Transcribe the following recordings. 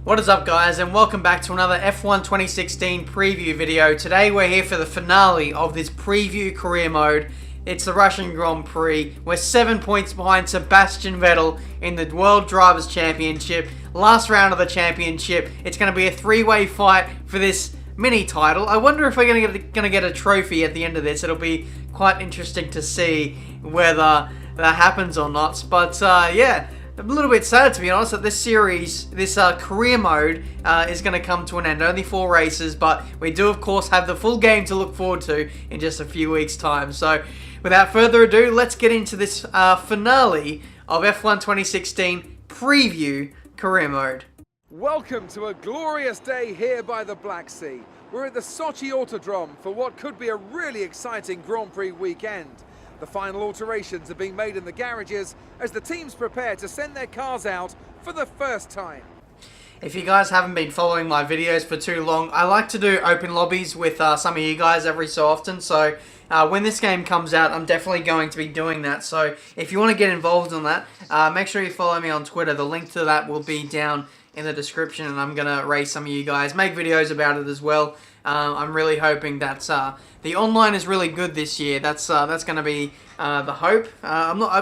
What is up, guys, and welcome back to another F1 2016 preview video. Today we're here for the finale of this preview career mode. It's the Russian Grand Prix. We're 7 points behind Sebastian Vettel in the World Drivers' Championship. Last round of the championship. It's going to be a three-way fight for this mini title. I wonder if we're going to get a trophy at the end of this. It'll be quite interesting to see whether that happens or not. But yeah. I'm a little bit sad, to be honest, that this series, this career mode, is going to come to an end. Only 4 races, but we do, of course, have the full game to look forward to in just a few weeks' time. So, without further ado, let's get into this finale of F1 2016 preview career mode. Welcome to a glorious day here by the Black Sea. We're at the Sochi Autodrome for what could be a really exciting Grand Prix weekend. The final alterations are being made in the garages as the teams prepare to send their cars out for the first time. If you guys haven't been following my videos for too long, I like to do open lobbies with some of you guys every so often. So when this game comes out, I'm definitely going to be doing that. So if you want to get involved in that, make sure you follow me on Twitter. The link to that will be down in the description, and I'm going to race some of you guys, make videos about it as well. I'm really hoping that the online is really good this year. That's going to be the hope.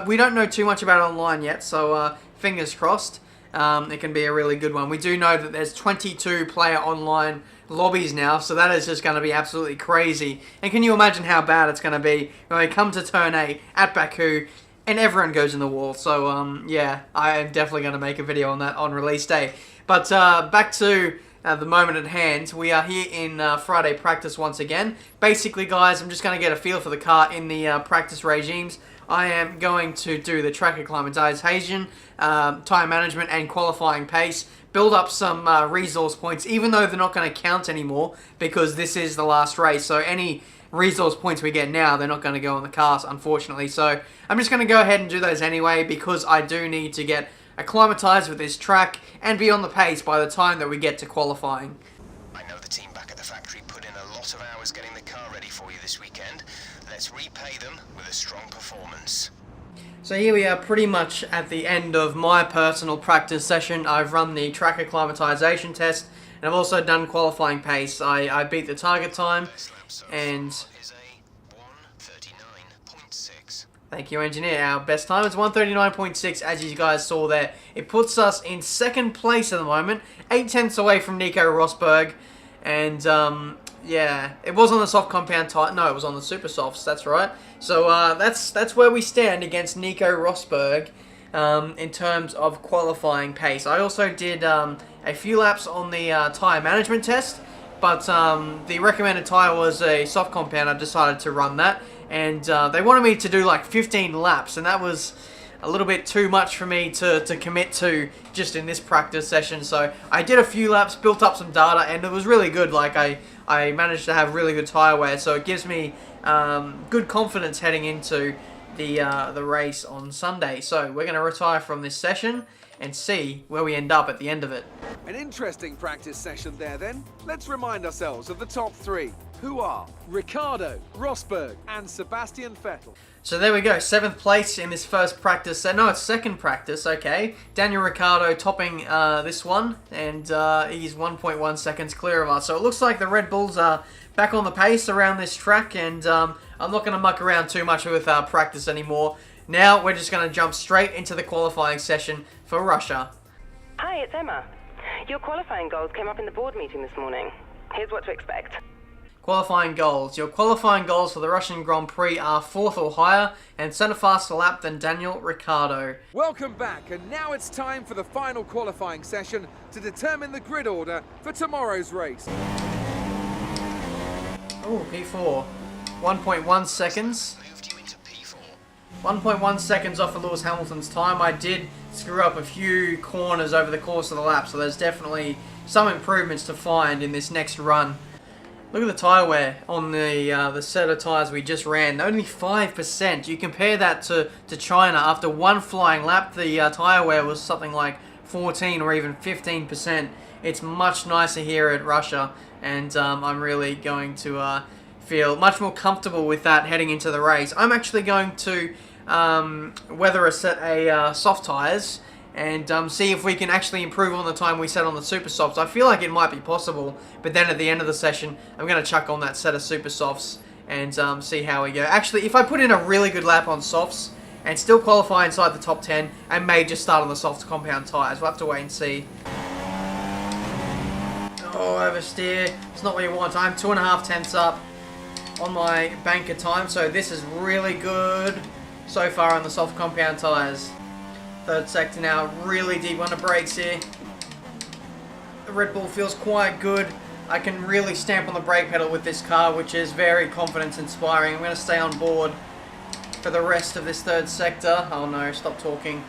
We don't know too much about online yet, so fingers crossed. It can be a really good one. We do know that there's 22 player online lobbies now, so that is just going to be absolutely crazy. And can you imagine how bad it's going to be when we come to Turn 8 at Baku and everyone goes in the wall? So yeah, I am definitely going to make a video on that on release day. But back to the moment at hand. We are here in Friday practice once again. Basically, guys, I'm just going to get a feel for the car in the practice regimes. I am going to do the track acclimatization, tyre management, and qualifying pace. Build up some resource points, even though they're not going to count anymore because this is the last race. So any resource points we get now, they're not going to go on the cars, unfortunately. So I'm just going to go ahead and do those anyway because I do need to get acclimatized with this track and be on the pace by the time that we get to qualifying. I know the team back at the factory put in a lot of hours getting the car ready for you this weekend. Let's repay them with a strong performance. So here we are pretty much at the end of my personal practice session. I've run the track acclimatization test and I've also done qualifying pace. I beat the target time and thank you, engineer. Our best time is 1:39.6, as you guys saw there. It puts us in second place at the moment, 8 tenths away from Nico Rosberg. And yeah, it was on the soft compound tyre. No, it was on the super softs. That's right. So that's where we stand against Nico Rosberg in terms of qualifying pace. I also did a few laps on the tyre management test, but the recommended tyre was a soft compound. I decided to run that. And they wanted me to do like 15 laps, and that was a little bit too much for me to commit to just in this practice session. So I did a few laps, built up some data, and it was really good. Like I managed to have really good tyre wear, so it gives me good confidence heading into the race on Sunday. So we're going to retire from this session and see where we end up at the end of it. An interesting practice session there then. Let's remind ourselves of the top 3, who are Ricciardo, Rosberg and Sebastian Vettel. So there we go, 7th place in this first practice. No, it's second practice, okay. Daniel Ricciardo topping this one, and he's 1.1 seconds clear of us. So it looks like the Red Bulls are back on the pace around this track, and I'm not going to muck around too much with practice anymore. Now we're just going to jump straight into the qualifying session for Russia. Hi, it's Emma. Your qualifying goals came up in the board meeting this morning. Here's what to expect. Qualifying goals. Your qualifying goals for the Russian Grand Prix are 4th or higher and set a faster lap than Daniel Ricciardo. Welcome back, and now it's time for the final qualifying session to determine the grid order for tomorrow's race. Oh, P4. 1.1 seconds. 1.1 seconds off of Lewis Hamilton's time. I did screw up a few corners over the course of the lap, so there's definitely some improvements to find in this next run. Look at the tyre wear on the set of tyres we just ran. Only 5%. You compare that to China. After one flying lap, the tyre wear was something like 14 or even 15%. It's much nicer here at Russia, and I'm really going to feel much more comfortable with that heading into the race. I'm actually going to weather a set of soft tyres and see if we can actually improve on the time we set on the super softs. I feel like it might be possible, but then at the end of the session, I'm going to chuck on that set of super softs and see how we go. Actually, if I put in a really good lap on softs and still qualify inside the top 10, I may just start on the soft compound tyres. We'll have to wait and see. Oh, oversteer. It's not what you want. I'm 2.5 tenths up on my banker time, so this is really good so far on the soft compound tyres. Third sector now, really deep on the brakes here. The Red Bull feels quite good. I can really stamp on the brake pedal with this car, which is very confidence inspiring. I'm going to stay on board for the rest of this third sector. Oh no, stop talking.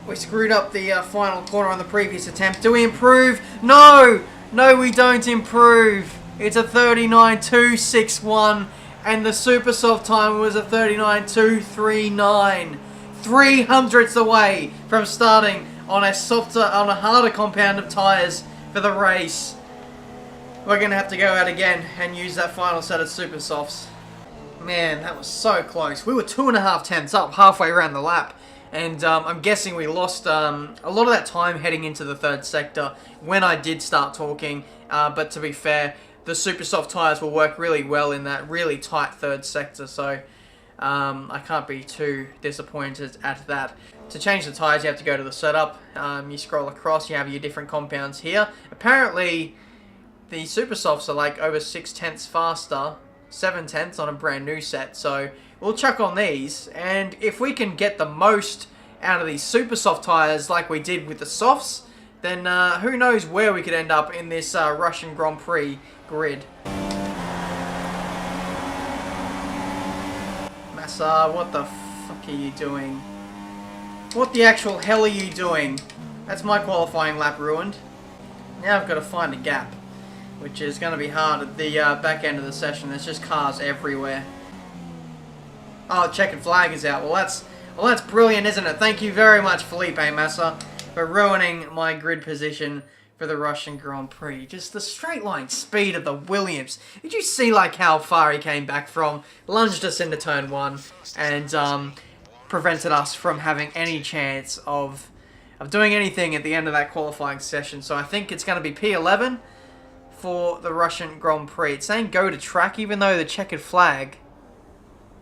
We screwed up the final corner on the previous attempt. Do we improve? No! No, we don't improve. It's a 39.261, and the super soft time was a 39.239. 300ths away from starting on a harder compound of tyres for the race. We're going to have to go out again and use that final set of super softs. Man, that was so close. We were 2.5 tenths up halfway around the lap. And I'm guessing we lost a lot of that time heading into the third sector when I did start talking. But to be fair, the super soft tyres will work really well in that really tight third sector. So I can't be too disappointed at that. To change the tyres, you have to go to the setup. You scroll across, you have your different compounds here. Apparently, the super softs are like over 6 tenths faster, 7 tenths on a brand new set. So we'll chuck on these, and if we can get the most out of these super soft tyres like we did with the softs, then who knows where we could end up in this Russian Grand Prix grid. Massa, what the fuck are you doing? What the actual hell are you doing? That's my qualifying lap ruined. Now I've got to find a gap, which is going to be hard at the back end of the session. There's just cars everywhere. Oh, checkered flag is out. Well, that's brilliant, isn't it? Thank you very much, Felipe Massa, for ruining my grid position for the Russian Grand Prix. Just the straight line speed of the Williams. Did you see like how far he came back from? Lunged us into turn 1 and prevented us from having any chance of doing anything at the end of that qualifying session. So I think it's going to be P11 for the Russian Grand Prix. It's saying go to track, even though the checkered flag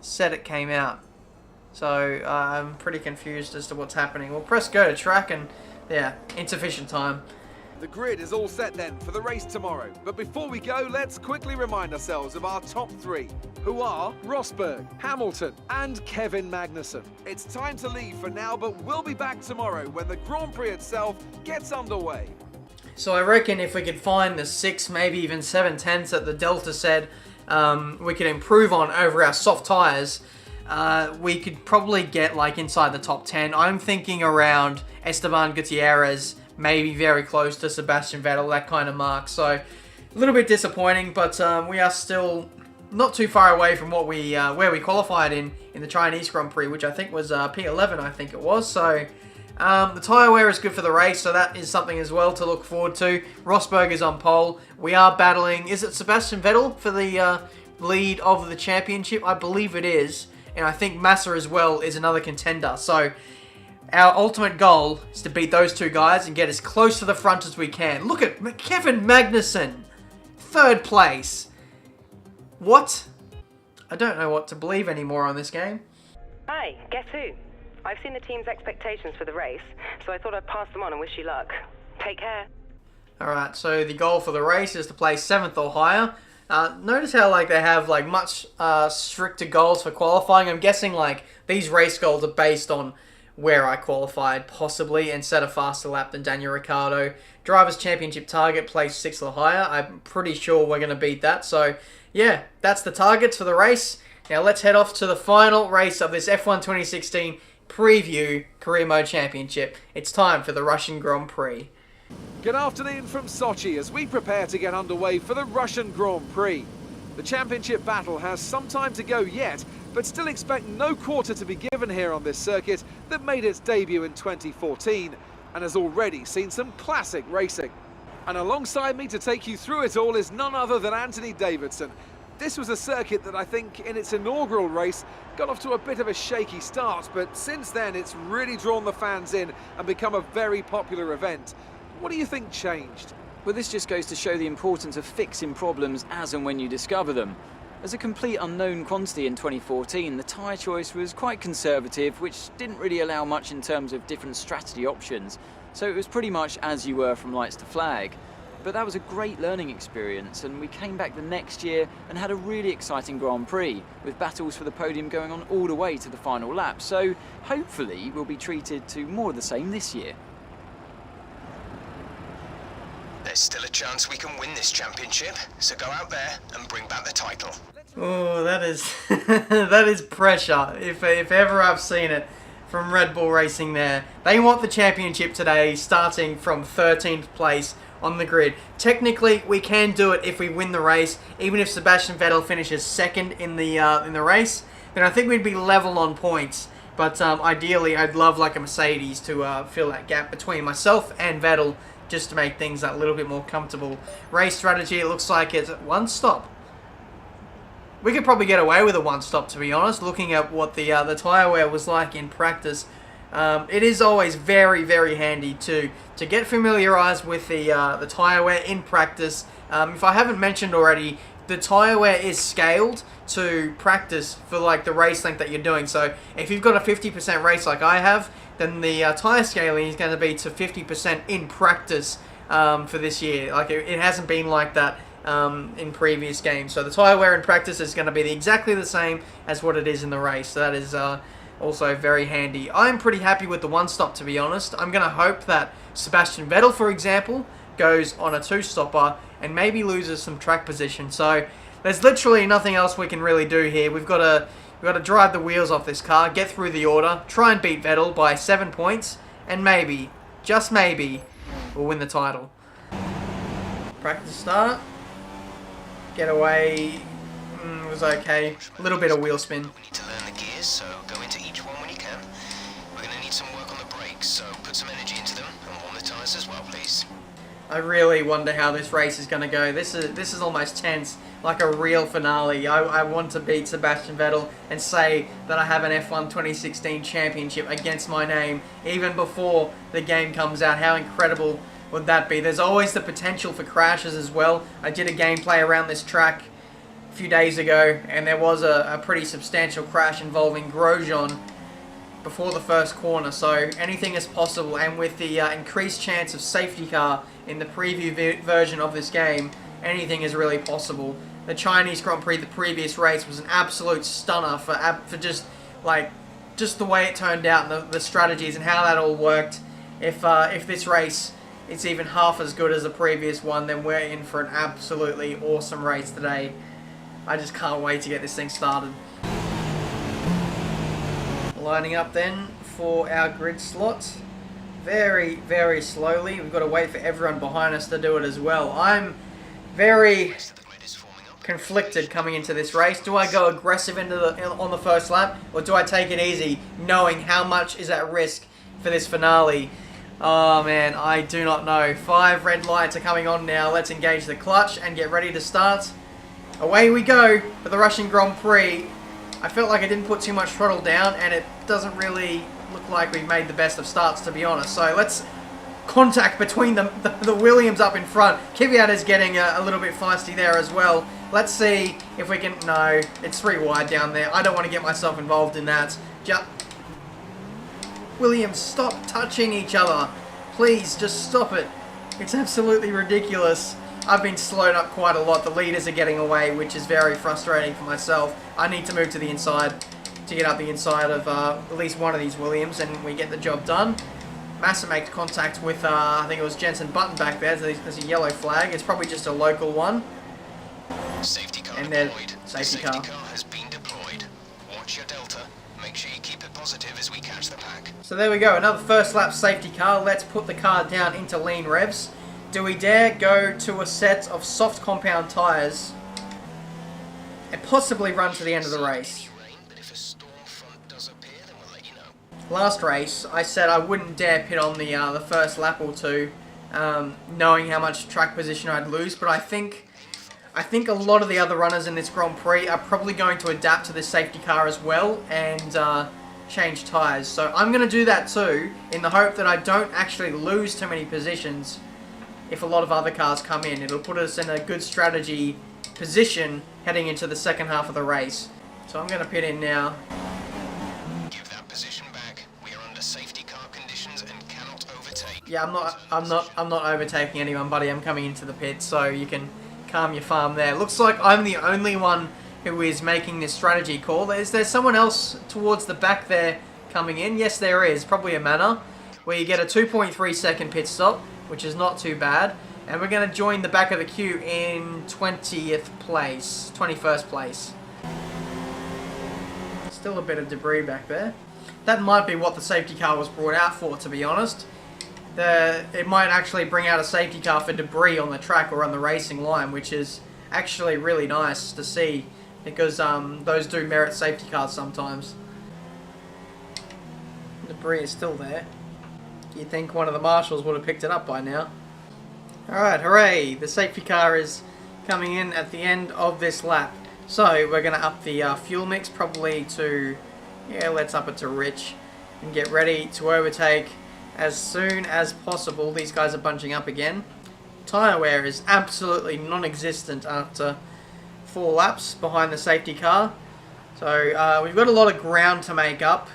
said it came out. So I'm pretty confused as to what's happening. We'll press go to track and yeah, insufficient time. The grid is all set then for the race tomorrow. But before we go, let's quickly remind ourselves of our top 3, who are Rosberg, Hamilton and Kevin Magnussen. It's time to leave for now, but we'll be back tomorrow when the Grand Prix itself gets underway. So I reckon if we could find the 6, maybe even 7 tenths that the Delta said we could improve on over our soft tyres, we could probably get like inside the top 10. I'm thinking around Esteban Gutierrez, maybe very close to Sebastian Vettel, that kind of mark. So a little bit disappointing, but we are still not too far away from what we where we qualified in the Chinese Grand Prix, which I think was P11, I think it was. So the tyre wear is good for the race, so that is something as well to look forward to. Rosberg is on pole. We are battling, is it Sebastian Vettel for the lead of the championship? I believe it is. And I think Massa as well is another contender. So our ultimate goal is to beat those two guys and get as close to the front as we can. Look at Kevin Magnussen, 3rd place. What? I don't know what to believe anymore on this game. Hi, guess who? I've seen the team's expectations for the race, so I thought I'd pass them on and wish you luck. Take care. Alright, so the goal for the race is to place 7th or higher. Notice how like they have like much stricter goals for qualifying. I'm guessing like these race goals are based on where I qualified possibly and set a faster lap than Daniel Ricciardo. Drivers' Championship target, place 6th or higher. I'm pretty sure we're going to beat that. So yeah, that's the targets for the race. Now let's head off to the final race of this F1 2016 Preview Career Mode Championship. It's time for the Russian Grand Prix. Good afternoon from Sochi as we prepare to get underway for the Russian Grand Prix. The championship battle has some time to go yet, but still expect no quarter to be given here on this circuit that made its debut in 2014 and has already seen some classic racing. And alongside me to take you through it all is none other than Anthony Davidson. This was a circuit that I think in its inaugural race got off to a bit of a shaky start, but since then it's really drawn the fans in and become a very popular event. What do you think changed? Well, this just goes to show the importance of fixing problems as and when you discover them. As a complete unknown quantity in 2014, the tyre choice was quite conservative, which didn't really allow much in terms of different strategy options. So it was pretty much as you were from lights to flag. But that was a great learning experience, and we came back the next year and had a really exciting Grand Prix, with battles for the podium going on all the way to the final lap. So hopefully we'll be treated to more of the same this year. There's still a chance we can win this championship, so go out there and bring back the title. Oh, that is that is pressure. If ever I've seen it from Red Bull Racing there. They want the championship today, starting from 13th place on the grid. Technically, we can do it if we win the race. Even if Sebastian Vettel finishes second in the race, then I think we'd be level on points. But ideally, I'd love like a Mercedes to fill that gap between myself and Vettel, just to make things a little bit more comfortable. Race strategy, it looks like it's one stop. We could probably get away with a one stop, to be honest, looking at what the tyre wear was like in practice. It is always very, very handy to get familiarised with the tyre wear in practice. If I haven't mentioned already, the tyre wear is scaled to practice for like the race length that you're doing. So if you've got a 50% race like I have, then the tyre scaling is going to be to 50% in practice for this year. Like it hasn't been like that in previous games. So the tyre wear in practice is going to be exactly the same as what it is in the race. So that is also very handy. I'm pretty happy with the one stop, to be honest. I'm going to hope that Sebastian Vettel, for example, goes on a two-stopper and maybe loses some track position. So there's literally nothing else we can really do here. We've got to drive the wheels off this car, get through the order, try and beat Vettel by 7 points, and maybe, just maybe, we'll win the title. Practice start. Get away. Was okay. A little bit of wheel spin. We need to learn the gears, so go into each one when you can. We're going to need some work on the brakes, so put some energy into them and warm the tyres as well, please. I really wonder how this race is going to go. This is almost tense, like a real finale. I want to beat Sebastian Vettel and say that I have an F1 2016 championship against my name, even before the game comes out. How incredible would that be? There's always the potential for crashes as well. I did a gameplay around this track a few days ago, and there was a pretty substantial crash involving Grosjean before the first corner, so anything is possible. And with the increased chance of safety car in the preview version of this game, anything is really possible. The Chinese Grand Prix, the previous race, was an absolute stunner for just the way it turned out, and the strategies and how that all worked. If this race is even half as good as the previous one, then we're in for an absolutely awesome race today. I just can't wait to get this thing started. Lining up then for our grid slots. Very, very slowly. We've got to wait for everyone behind us to do it as well. I'm very conflicted coming into this race. Do I go aggressive on the first lap, or do I take it easy, knowing how much is at risk for this finale? Oh man, I do not know. 5 red lights are coming on now. Let's engage the clutch and get ready to start. Away we go for the Russian Grand Prix. I felt like I didn't put too much throttle down, and it doesn't really look like we've made the best of starts, to be honest. So let's contact between the Williams up in front. Kvyat is getting a little bit feisty there as well. Let's see if we can... No, it's 3 wide down there. I don't want to get myself involved in that. Williams, stop touching each other. Please, just stop it. It's absolutely ridiculous. I've been slowed up quite a lot. The leaders are getting away, which is very frustrating for myself. I need to move to the inside to get up the inside of at least one of these Williams, and we get the job done. Massa makes contact with, I think it was Jensen Button back there. There's a yellow flag. It's probably just a local one. Safety car and then deployed. Safety car car has been deployed. Watch your delta. Make sure you keep it positive as we catch the pack. So there we go. Another first lap safety car. Let's put the car down into lean revs. Do we dare go to a set of soft compound tyres and possibly run to the end of the race? Last race, I said I wouldn't dare pit on the first lap or two knowing how much track position I'd lose, but I think a lot of the other runners in this Grand Prix are probably going to adapt to this safety car as well and change tyres. So I'm going to do that too, in the hope that I don't actually lose too many positions if a lot of other cars come in. It'll put us in a good strategy position heading into the second half of the race. So I'm going to pit in now. Give that position back. We are under safety car conditions and cannot overtake. Yeah, I'm not overtaking anyone, buddy. I'm coming into the pit, so you can calm your farm there. Looks like I'm the only one who is making this strategy call. Is there someone else towards the back there coming in? Yes, there is. Probably a Manor, where you get a 2.3 second pit stop, which is not too bad. And we're going to join the back of the queue in 20th place, 21st place. Still a bit of debris back there. That might be what the safety car was brought out for, to be honest. It might actually bring out a safety car for debris on the track or on the racing line, which is actually really nice to see, because those do merit safety cars sometimes. Debris is still there. You'd think one of the marshals would have picked it up by now. Alright, hooray! The safety car is coming in at the end of this lap. So, we're going to up the fuel mix probably to, yeah, let's up it to rich. And get ready to overtake as soon as possible. These guys are bunching up again. Tyre wear is absolutely non-existent after 4 laps behind the safety car. So, we've got a lot of ground to make up.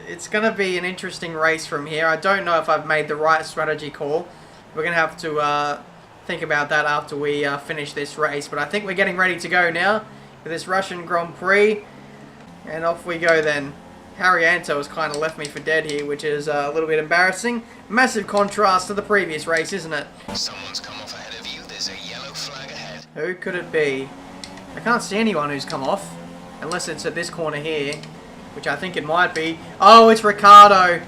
It's going to be an interesting race from here. I don't know if I've made the right strategy call. We're going to have to think about that after we finish this race. But I think we're getting ready to go now for this Russian Grand Prix. And off we go then. Harry Anto has kind of left me for dead here, which is a little bit embarrassing. Massive contrast to the previous race, isn't it? Someone's come off ahead of you. There's a yellow flag ahead. Who could it be? I can't see anyone who's come off. Unless it's at this corner here, which I think it might be. Oh, it's Ricardo.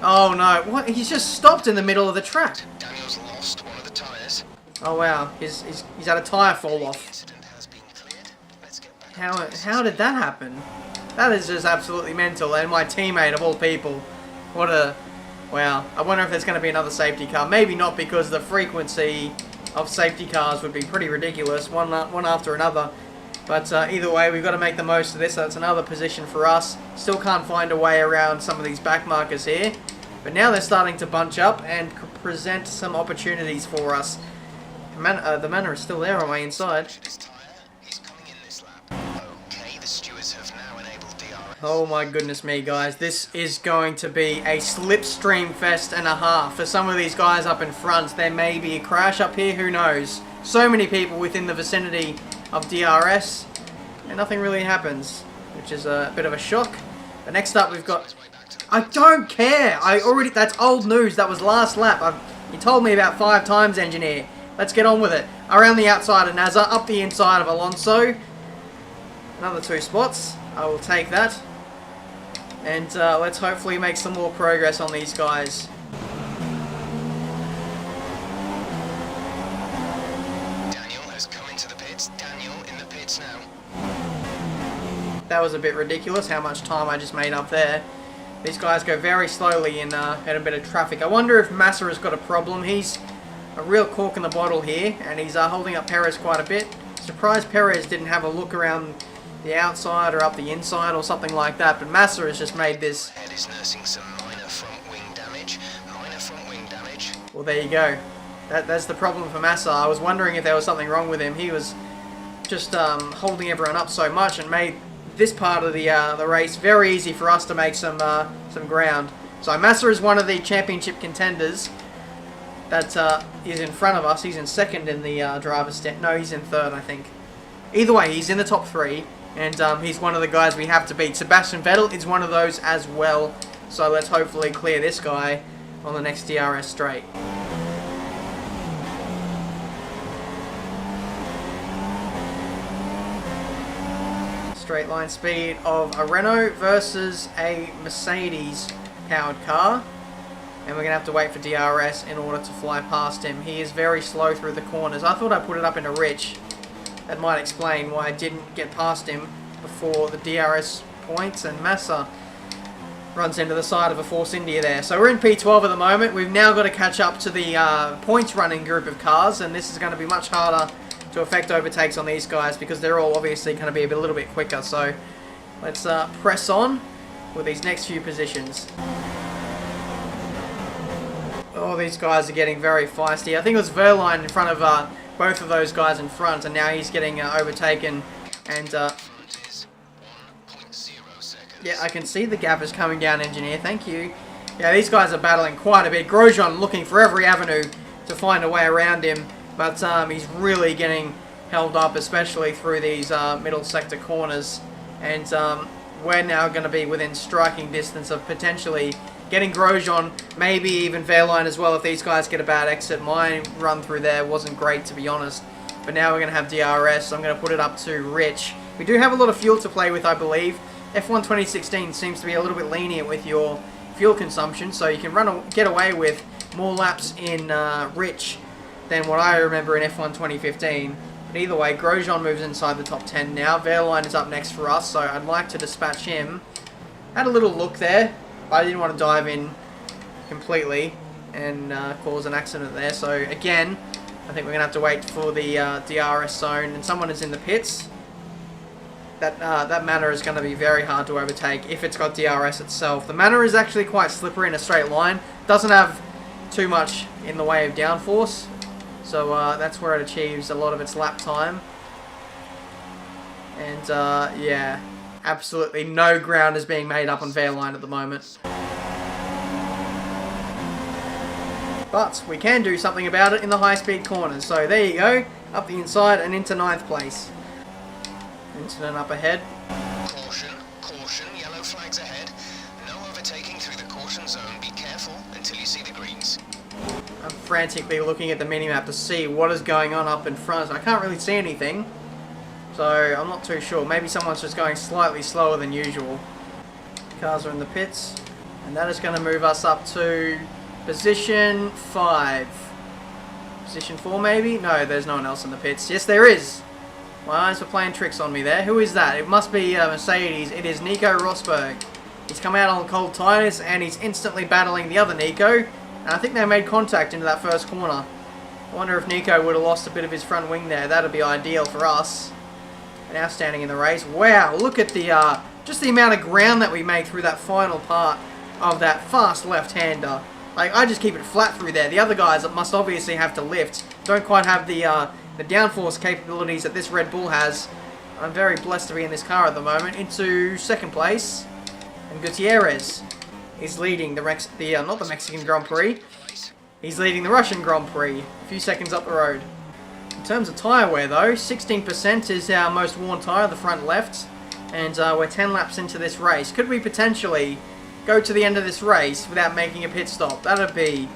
Oh no, what? He's just stopped in the middle of the track. Daniel's lost one of the tyres. Oh wow, he's had a tyre fall The off. incident has been cleared. Let's get back. How did that happen? That is just absolutely mental. And my teammate of all people, what a wow. I wonder if there's going to be another safety car. Maybe not, because the frequency of safety cars would be pretty ridiculous, one after another. But either way, we've got to make the most of this. That's another position for us. Still can't find a way around some of these back markers here. But now they're starting to bunch up and present some opportunities for us. The Manor is still there on my inside. This tyre, he's coming in this lap. Okay, the stewards have now enabled DRS. Oh my goodness me, guys. This is going to be a slipstream fest and a half. For some of these guys up in front, there may be a crash up here, who knows. So many people within the vicinity of DRS, and nothing really happens, which is a bit of a shock. But next up we've got... I don't care! That's old news. That was last lap. You told me about 5 times, engineer. Let's get on with it. Around the outside of Nazar, up the inside of Alonso. Another 2 spots. I will take that. And let's hopefully make some more progress on these guys. Daniel has come into the pits. Daniel in the pits now. That was a bit ridiculous how much time I just made up there. These guys go very slowly in a bit of traffic. I wonder if Massa has got a problem. He's a real cork in the bottle here, and he's holding up Perez quite a bit. Surprised Perez didn't have a look around the outside or up the inside or something like that, but Massa has just made this. Head is nursing some minor front wing damage. Minor front wing damage. Well, there you go. That's the problem for Massa. I was wondering if there was something wrong with him. He was just holding everyone up so much and made this part of the race very easy for us to make some ground. So Massa is one of the championship contenders that is in front of us. He's in second in the driver's stand. No, he's in third, I think. Either way, he's in the top 3, and he's one of the guys we have to beat. Sebastian Vettel is one of those as well. So let's hopefully clear this guy on the next DRS straight. Straight line speed of a Renault versus a Mercedes powered car, and we're going to have to wait for DRS in order to fly past him. He is very slow through the corners. I thought I put it up into rich. That might explain why I didn't get past him before the DRS points. And Massa Runs into the side of a Force India there. So we're in P12 at the moment. We've now got to catch up to the points running group of cars, and this is going to be much harder to effect overtakes on these guys because they're all obviously going to be a little bit quicker. So let's press on with these next few positions. Oh, these guys are getting very feisty. I think it was Verline in front of both of those guys in front, and now he's getting overtaken. And yeah, I can see the gap is coming down, engineer. Thank you. Yeah, these guys are battling quite a bit. Grosjean looking for every avenue to find a way around him, but he's really getting held up, especially through these middle sector corners. And we're now going to be within striking distance of potentially getting Grosjean, maybe even Verline as well if these guys get a bad exit. My run through there wasn't great, to be honest. But now we're going to have DRS. I'm going to put it up to Rich. We do have a lot of fuel to play with, I believe. F1 2016 seems to be a little bit lenient with your fuel consumption, so you can get away with more laps in Rich than what I remember in F1 2015. But either way, Grosjean moves inside the top 10 now. Verline is up next for us, so I'd like to dispatch him. Had a little look there, but I didn't want to dive in completely and cause an accident there. So again, I think we're going to have to wait for the DRS zone, and someone is in the pits. That Manor is going to be very hard to overtake if it's got DRS itself. The Manor is actually quite slippery in a straight line. Doesn't have too much in the way of downforce. So that's where it achieves a lot of its lap time. And yeah, absolutely no ground is being made up on Verline at the moment. But we can do something about it in the high-speed corners. So there you go, up the inside and into 9th place. Incident up ahead. Caution, caution, yellow flags ahead. No overtaking through the caution zone. Be careful until you see the greens. I'm frantically looking at the minimap to see what is going on up in front. I can't really see anything, so I'm not too sure. Maybe someone's just going slightly slower than usual. Cars are in the pits, and that is going to move us up to position 5. Position 4 maybe? No, there's no one else in the pits. Yes, there is. My eyes are playing tricks on me there. Who is that? It must be Mercedes. It is Nico Rosberg. He's come out on cold tyres and he's instantly battling the other Nico. And I think they made contact into that first corner. I wonder if Nico would have lost a bit of his front wing there. That would be ideal for us. Now standing in the race. Wow, look at the just the amount of ground that we make through that final part of that fast left-hander. Like, I just keep it flat through there. The other guys that must obviously have to lift don't quite have the downforce capabilities that this Red Bull has. I'm very blessed to be in this car at the moment. Into 2nd place. And Gutierrez is leading not the Mexican Grand Prix. He's leading the Russian Grand Prix. A few seconds up the road. In terms of tyre wear though, 16% is our most worn tyre, the front left. And we're 10 laps into this race. Could we potentially go to the end of this race without making a pit stop? That'd be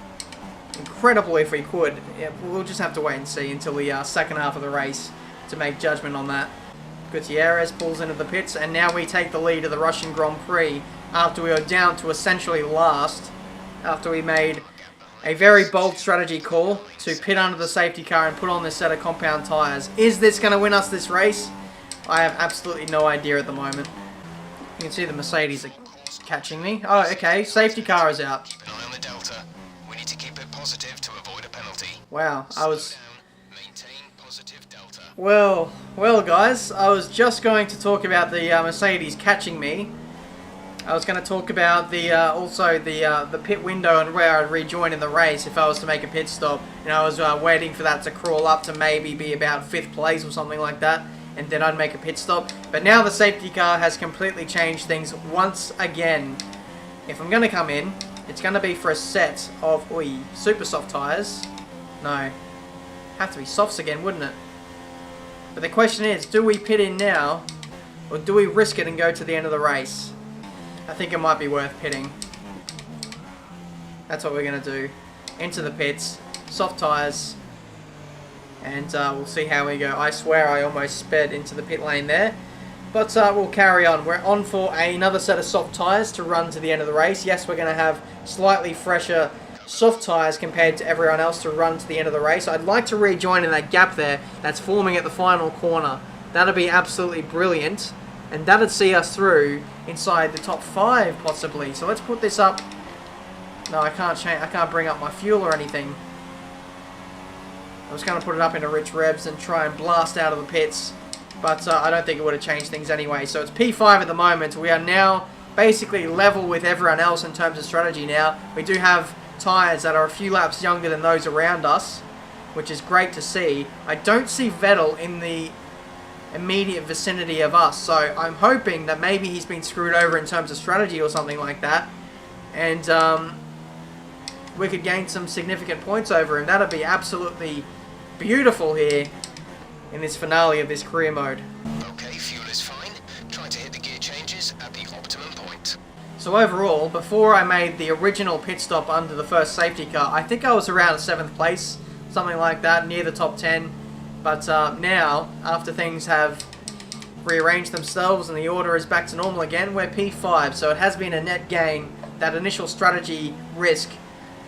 incredible if we could. Yeah, we'll just have to wait and see until the second half of the race to make judgment on that. Gutierrez pulls into the pits, and now we take the lead of the Russian Grand Prix after we were down to essentially last, after we made a very bold strategy call to pit under the safety car and put on this set of compound tyres. Is this going to win us this race? I have absolutely no idea at the moment. You can see the Mercedes are catching me. Oh, okay, safety car is out. Keep an eye on the delta. We need to keep it positive to avoid a penalty. Wow, I was... Maintain positive delta. Well, guys, I was just going to talk about the Mercedes catching me. I was going to talk about the also the pit window and where I'd rejoin in the race if I was to make a pit stop. And I was waiting for that to crawl up to maybe be about 5th place or something like that, and then I'd make a pit stop. But now the safety car has completely changed things once again. If I'm going to come in, it's going to be for a set of super soft tyres. No, have to be softs again, wouldn't it? But the question is, do we pit in now, or do we risk it and go to the end of the race? I think it might be worth pitting. That's what we're going to do. Into the pits, soft tyres, and we'll see how we go. I swear I almost sped into the pit lane there. But we'll carry on. We're on for another set of soft tyres to run to the end of the race. Yes, we're going to have slightly fresher soft tyres compared to everyone else to run to the end of the race. I'd like to rejoin in that gap there that's forming at the final corner. That'll be absolutely brilliant. and that'd see us through inside the top 5 possibly. So let's put this up. No, I can't change. I can't bring up my fuel or anything. I was going to put it up into rich revs and try and blast out of the pits, but I don't think it would have changed things anyway. So it's P5 at the moment. We are now basically level with everyone else in terms of strategy now. We do have tyres that are a few laps younger than those around us, which is great to see. I don't see Vettel in the immediate vicinity of us, so I'm hoping that maybe he's been screwed over in terms of strategy or something like that, and we could gain some significant points over him. That'd be absolutely beautiful here in this finale of this career mode. Okay, fuel is fine. Try to hit the gear changes at the optimum point. So overall, before I made the original pit stop under the first safety car, I think I was around 7th place, something like that, near the top 10. But now, after things have rearranged themselves and the order is back to normal again, we're P5. So it has been a net gain. That initial strategy risk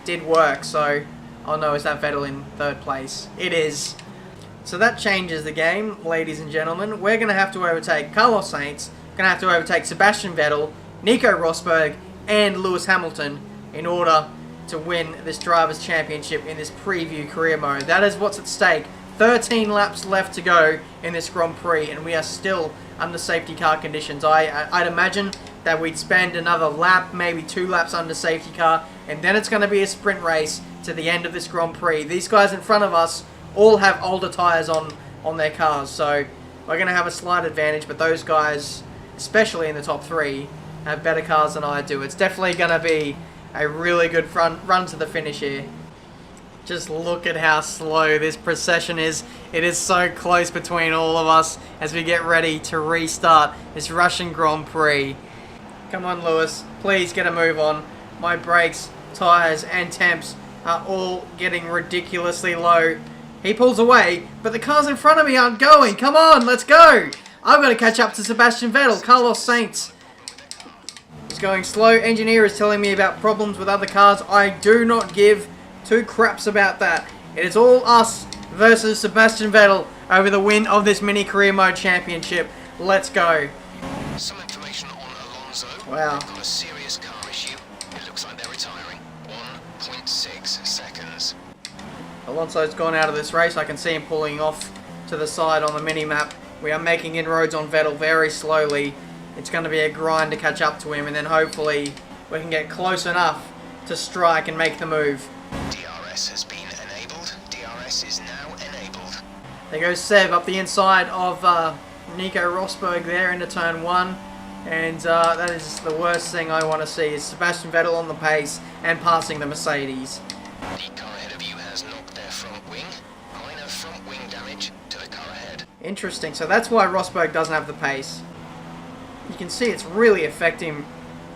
did work. So, oh no, is that Vettel in 3rd place? It is. So that changes the game, ladies and gentlemen. We're going to have to overtake Carlos Sainz, going to have to overtake Sebastian Vettel, Nico Rosberg, and Lewis Hamilton in order to win this Drivers' Championship in this preview career mode. That is what's at stake. 13 laps left to go in this Grand Prix, and we are still under safety car conditions. I'd imagine that we'd spend another lap, maybe 2 laps under safety car, and then it's going to be a sprint race to the end of this Grand Prix. These guys in front of us all have older tyres on their cars, so we're going to have a slight advantage, but those guys, especially in the top 3, have better cars than I do. It's definitely going to be a really good run to the finish here. Just look at how slow this procession is. It is so close between all of us as we get ready to restart this Russian Grand Prix. Come on, Lewis. Please get a move on. My brakes, tyres, and temps are all getting ridiculously low. He pulls away, but the cars in front of me aren't going. Come on, let's go. I've got to catch up to Sebastian Vettel. Carlos Sainz is going slow. Engineer is telling me about problems with other cars. I do not give 2 craps about that. It is all us versus Sebastian Vettel over the win of this mini career mode championship. Let's go. Some information on Alonso. Wow. They've got a serious car issue. It looks like they're retiring. 1.6 seconds. Alonso's gone out of this race. I can see him pulling off to the side on the mini-map. We are making inroads on Vettel very slowly. It's going to be a grind to catch up to him, and then hopefully we can get close enough to strike and make the move. DRS has been enabled. DRS is now enabled. There goes Seb up the inside of Nico Rosberg there into turn 1. And that is the worst thing I want to see, is Sebastian Vettel on the pace and passing the Mercedes. The car ahead of you has knocked their front wing. Minor front wing damage to the car ahead. Interesting, so that's why Rosberg doesn't have the pace. You can see it's really affecting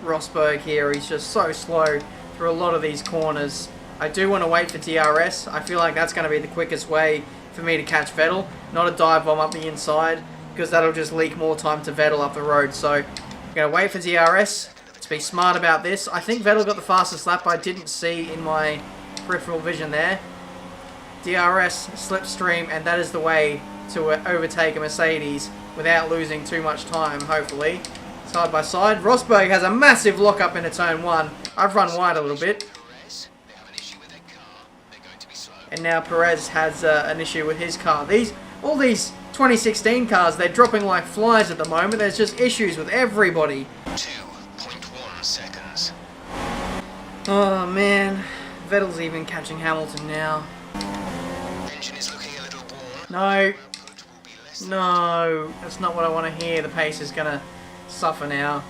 Rosberg here. He's just so slow through a lot of these corners. I do want to wait for DRS. I feel like that's going to be the quickest way for me to catch Vettel. Not a dive bomb up the inside, because that'll just leak more time to Vettel up the road. So I'm going to wait for DRS. Let's be smart about this. I think Vettel got the fastest lap. I didn't see in my peripheral vision there. DRS, slipstream, and that is the way to overtake a Mercedes without losing too much time, hopefully. Side by side. Rosberg has a massive lock-up into turn 1. I've run wide a little bit. And now Perez has an issue with his car. All these 2016 cars, they're dropping like flies at the moment. There's just issues with everybody. 2.1 seconds. Oh man, Vettel's even catching Hamilton now. Engine is looking a little worn. No, no, that's not what I want to hear. The pace is going to suffer now.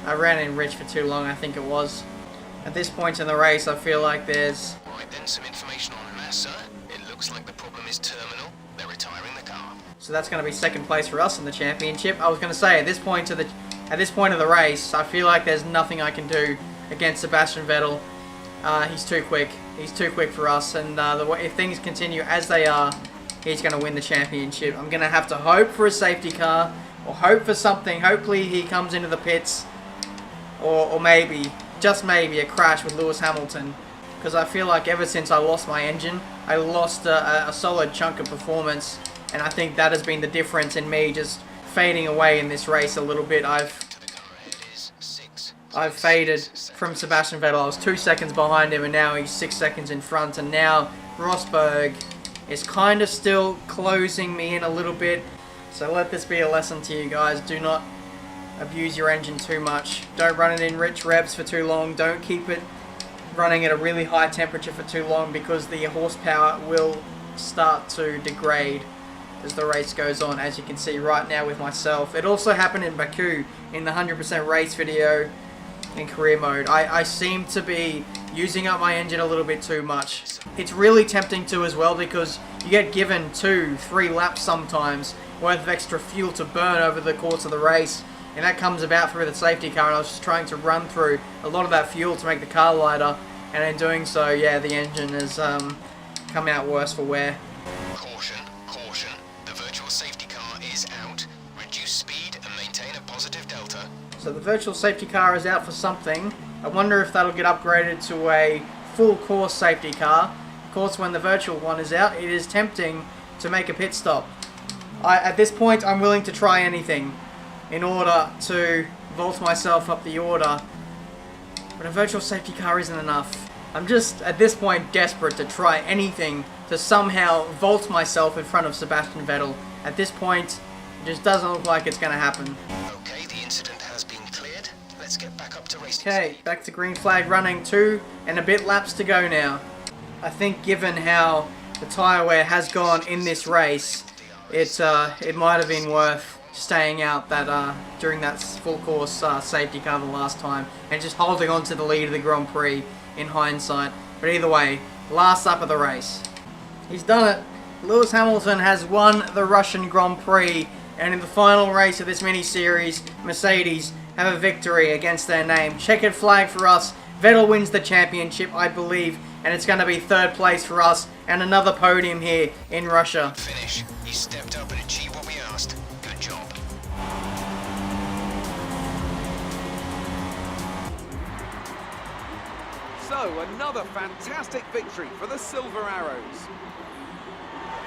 I ran in rich for too long, I think it was. At this point in the race, I feel like there's... Right then, some information on Massa. It looks like the problem is terminal. They're retiring the car. So that's going to be second place for us in the championship. I was going to say, at this point of the race, I feel like there's nothing I can do against Sebastian Vettel. He's too quick. He's too quick for us, and if things continue as they are, he's going to win the championship. I'm going to have to hope for a safety car, or hope for something. Hopefully he comes into the pits, or maybe, just maybe, a crash with Lewis Hamilton. Because I feel like ever since I lost my engine, I lost a solid chunk of performance, and I think that has been the difference in me just fading away in this race a little bit. I've faded from Sebastian Vettel. I was 2 seconds behind him, and now he's 6 seconds in front. And now Rosberg is kind of still closing me in a little bit. So let this be a lesson to you guys. Do not abuse your engine too much. Don't run it in rich revs for too long. Don't keep it running at a really high temperature for too long, because the horsepower will start to degrade as the race goes on, as you can see right now with myself. It also happened in Baku in the 100% race video in career mode. I seem to be using up my engine a little bit too much. It's really tempting to as well, because you get given 2-3 laps sometimes worth of extra fuel to burn over the course of the race, and that comes about through the safety car, and I was just trying to run through a lot of that fuel to make the car lighter, and in doing so, yeah, the engine has come out worse for wear. Caution, caution. The virtual safety car is out. Reduce speed and maintain a positive delta. So the virtual safety car is out for something. I wonder if that'll get upgraded to a full course safety car. Of course, when the virtual one is out, it is tempting to make a pit stop. At this point, I'm willing to try anything in order to vault myself up the order. But a virtual safety car isn't enough. I'm just, at this point, desperate to try anything to somehow vault myself in front of Sebastian Vettel. At this point, it just doesn't look like it's going to happen. Okay, the incident has been cleared. Let's get back up to racing. Okay, back to green flag running. 2 and a bit laps to go now. I think given how the tyre wear has gone in this race, it might have been worth staying out that during that full course safety car the last time and just holding on to the lead of the Grand Prix in hindsight. But either way, last lap of the race. He's done it. Lewis Hamilton has won the Russian Grand Prix, and in the final race of this mini-series, Mercedes have a victory against their name. Checkered flag for us. Vettel wins the championship, I believe, and it's going to be 3rd place for us and another podium here in Russia. Finish. You stepped up and achieved what we asked. Good job. So, another fantastic victory for the Silver Arrows.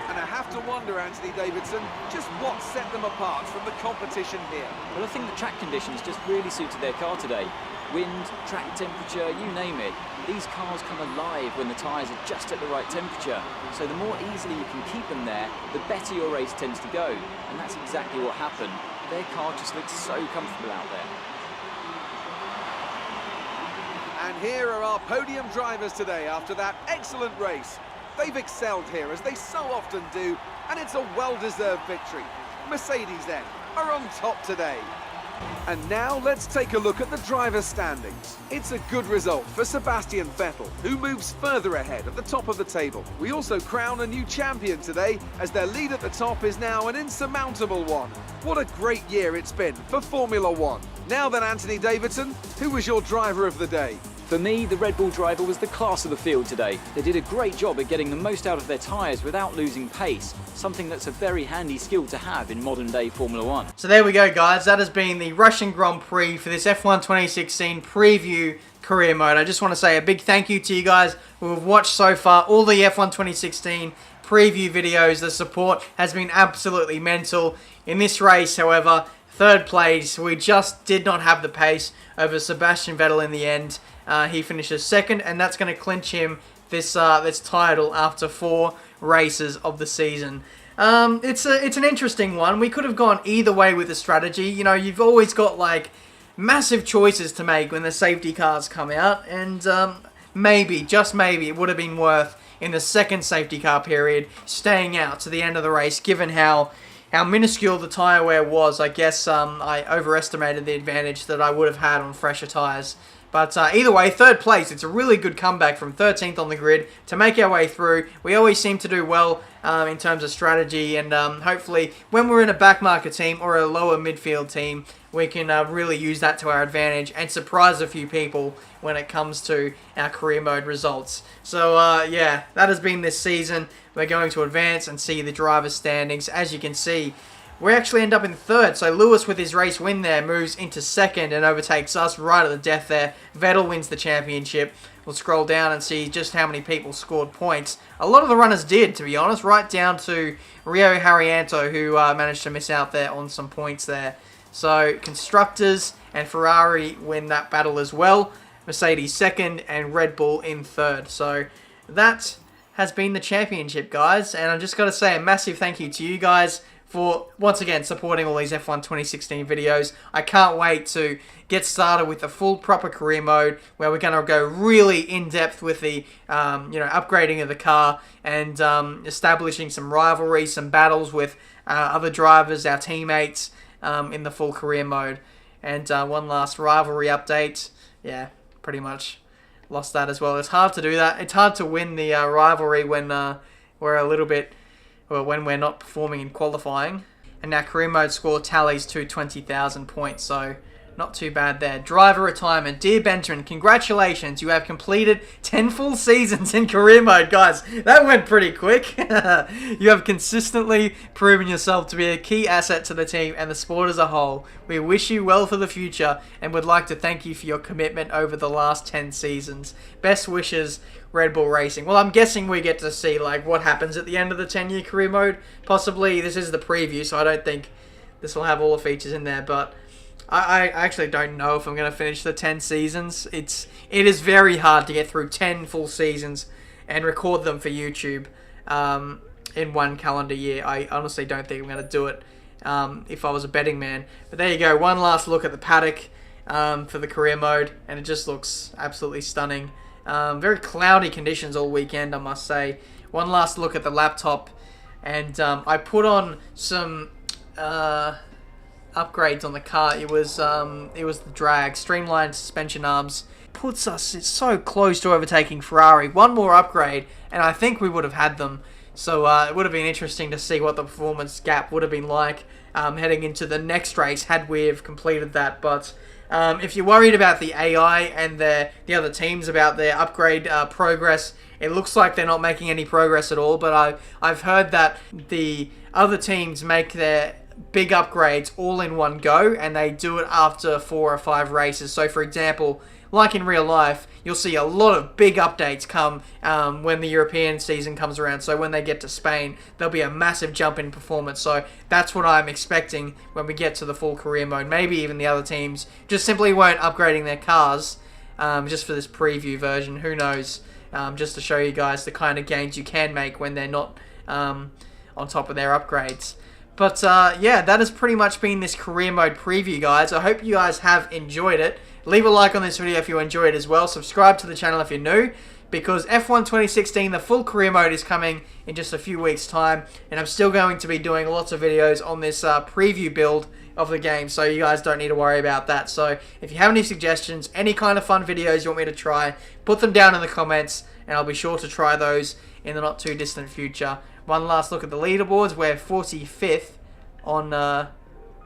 And I have to wonder, Anthony Davidson, just what set them apart from the competition here. Well, I think the track conditions just really suited their car today. Wind, track temperature, you name it. These cars come alive when the tyres are just at the right temperature. So the more easily you can keep them there, the better your race tends to go. And that's exactly what happened. Their car just looks so comfortable out there. And here are our podium drivers today after that excellent race. They've excelled here, as they so often do, and it's a well-deserved victory. Mercedes, then, are on top today. And now let's take a look at the drivers' standings. It's a good result for Sebastian Vettel, who moves further ahead at the top of the table. We also crown a new champion today, as their lead at the top is now an insurmountable one. What a great year it's been for Formula One. Now then, Anthony Davidson, who was your driver of the day? For me, the Red Bull driver was the class of the field today. They did a great job at getting the most out of their tyres without losing pace, something that's a very handy skill to have in modern day Formula One. So there we go, guys. That has been the Russian Grand Prix for this F1 2016 preview career mode. I just want to say a big thank you to you guys who have watched so far all the F1 2016 preview videos. The support has been absolutely mental. In this race, however, 3rd place, we just did not have the pace over Sebastian Vettel in the end. He finishes 2nd, and that's going to clinch him this title after 4 races of the season. It's an interesting one. We could have gone either way with the strategy. You know, you've always got like massive choices to make when the safety cars come out, and maybe, just maybe, it would have been worth in the 2nd safety car period staying out to the end of the race, given how minuscule the tyre wear was. I guess I overestimated the advantage that I would have had on fresher tyres. But either way, 3rd place, it's a really good comeback from 13th on the grid to make our way through. We always seem to do well in terms of strategy, and hopefully when we're in a back marker team or a lower midfield team, we can really use that to our advantage and surprise a few people when it comes to our career mode results. So yeah, that has been this season. We're going to advance and see the driver's standings. As you can see, we actually end up in 3rd, so Lewis with his race win there moves into 2nd and overtakes us right at the death there. Vettel wins the championship. we'll scroll down and see just how many people scored points. A lot of the runners did, to be honest, right down to Rio Harriento, who managed to miss out there on some points there. So Constructors and Ferrari win that battle as well. Mercedes second and Red Bull in third. So that has been the championship, guys. And I've just got to say a massive thank you to you guys for, once again, supporting all these F1 2016 videos. I can't wait to get started with the full proper career mode, where we're going to go really in-depth with the upgrading of the car and establishing some rivalries, some battles with other drivers, our teammates, in the full career mode. And one last rivalry update. Yeah, pretty much lost that as well. It's hard to do that. It's hard to win the rivalry when we're a little bit, well, when we're not performing in qualifying. And now career mode score tallies to 20,000 points, so not too bad there. Driver retirement. Dear Benjamin, congratulations. You have completed 10 full seasons in career mode. Guys, that went pretty quick. You have consistently proven yourself to be a key asset to the team and the sport as a whole. We wish you well for the future and would like to thank you for your commitment over the last 10 seasons. Best wishes, Red Bull Racing. Well, I'm guessing we get to see like what happens at the end of the 10-year career mode. Possibly this is the preview, so I don't think this will have all the features in there, but I actually don't know if I'm going to finish the 10 seasons. It is very hard to get through 10 full seasons and record them for YouTube in one calendar year. I honestly don't think I'm going to do it if I was a betting man. But there you go. One last look at the paddock for the career mode, and it just looks absolutely stunning. Very cloudy conditions all weekend, I must say. One last look at the laptop, and I put on some upgrades on the car. It was the drag, streamlined suspension arms. Puts us so close to overtaking Ferrari. One more upgrade, and I think we would have had them. So it would have been interesting to see what the performance gap would have been like heading into the next race had we have completed that. But if you're worried about the AI and the other teams about their upgrade progress, it looks like they're not making any progress at all. But I've heard that the other teams make their big upgrades all in one go, and they do it after 4 or 5 races. So for example, like in real life, you'll see a lot of big updates come when the European season comes around. So when they get to Spain, there'll be a massive jump in performance. So that's what I'm expecting when we get to the full career mode. Maybe even the other teams just simply won't upgrading their cars just for this preview version. Who knows? Just to show you guys the kind of gains you can make when they're not on top of their upgrades. But yeah, that has pretty much been this career mode preview, guys. I hope you guys have enjoyed it. Leave a like on this video if you enjoyed it as well. Subscribe to the channel if you're new, because F1 2016, the full career mode, is coming in just a few weeks' time. And I'm still going to be doing lots of videos on this preview build of the game, so you guys don't need to worry about that. So if you have any suggestions, any kind of fun videos you want me to try, put them down in the comments, and I'll be sure to try those in the not too distant future. One last look at the leaderboards. We're 45th on the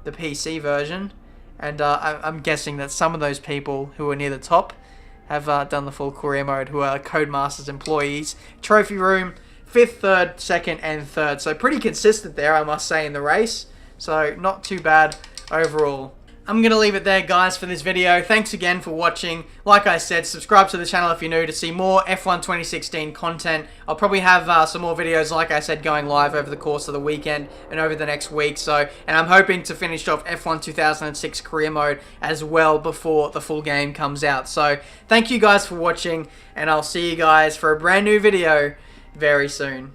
PC version, and I'm guessing that some of those people who are near the top have done the full career mode, who are Codemasters employees. Trophy room, 5th, 3rd, 2nd, and 3rd. So pretty consistent there, I must say, in the race. So not too bad overall. I'm going to leave it there, guys, for this video. Thanks again for watching. Like I said, subscribe to the channel if you're new to see more F1 2016 content. I'll probably have some more videos, like I said, going live over the course of the weekend and over the next week. So, and I'm hoping to finish off F1 2006 career mode as well before the full game comes out. So, thank you guys for watching, and I'll see you guys for a brand new video very soon.